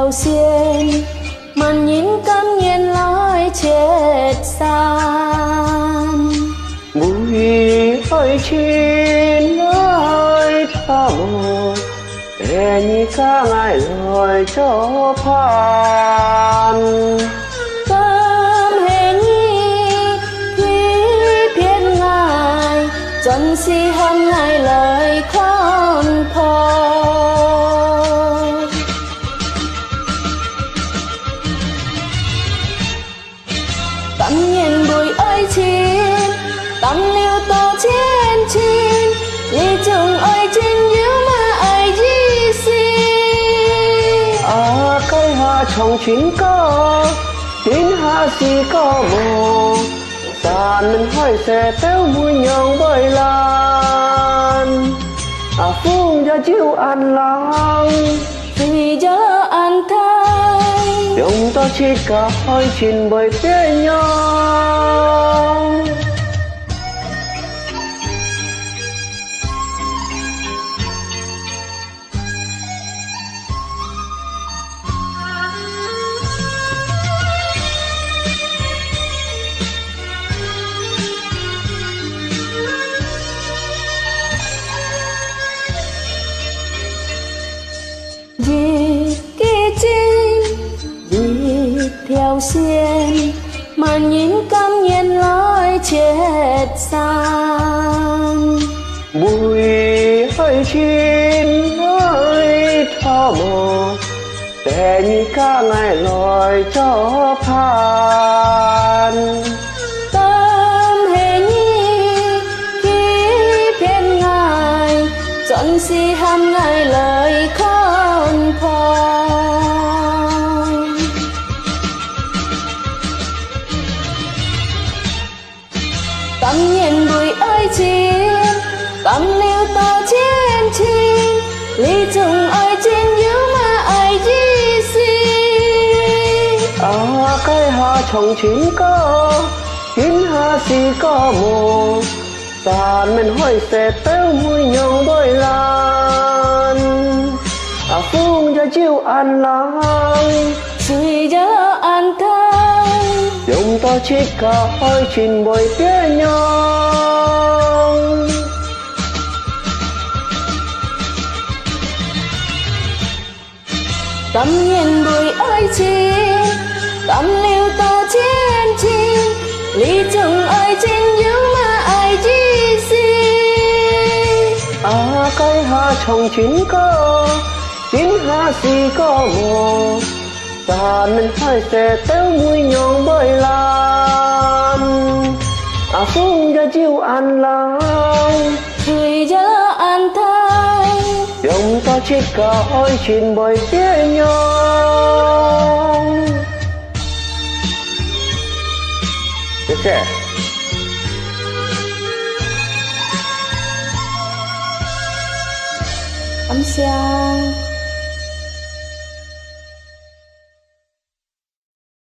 theo xiên màn nhìn câm nhiên lối chết san. Bụi ơi chín ơi tha mồ để như ca ngài lời cho phan. Cơm hề nhi khi thiên ngài chân si hâm ngài lời con thơ. Tâm nhìn bụi ơi chín tâm liêu tô trên chín lý trường ơi trên nhớ mà ai gì xì. Cây hoa trong chín có chín ha si có mồ sàn mình hỏi sẽ téo mùi nhong bơi lan. Phương cho chiếu ăn lòng Vì cho ăn thay dùng to chỉ cả hỏi chín bởi phía nhau. Vì kỳ trinh vì theo xiên mà nhìn câm nhiên lối chết san. Bụi ơi chín ơi tha mồ để như ca ngài lời cho phan. Tâm hề nhi khi thiên ngài chọn si ham ngài lời con phong. Tâm nhìn bụi ơi chín tâm liêu to trên chín lý trùng ơi trên nhớ mà ai gì xì. Cây hoa trong chín có chín ha si có mồ sàn mình hỏi sẽ téo mùi nhong bơi lan. Phương cho chiếu ăn lòng Suy cho ăn thay dùng to chỉ cả hỏi chín bởi phía nhau. tâm nhìn bụi ơi chín tâm liêu to trên chín lý trùng ơi trên nhớ mà ai gì xì. Cây hoa trong chín có chín ha si có mồ sàn mình hỏi sẽ téo mùi nhong bơi lan. Phương cho chiếu ăn lòng Suy cho ăn thay dùng to chỉ cả hỏi chín bởi phía nhau. Tiếp theo Cảm ơn.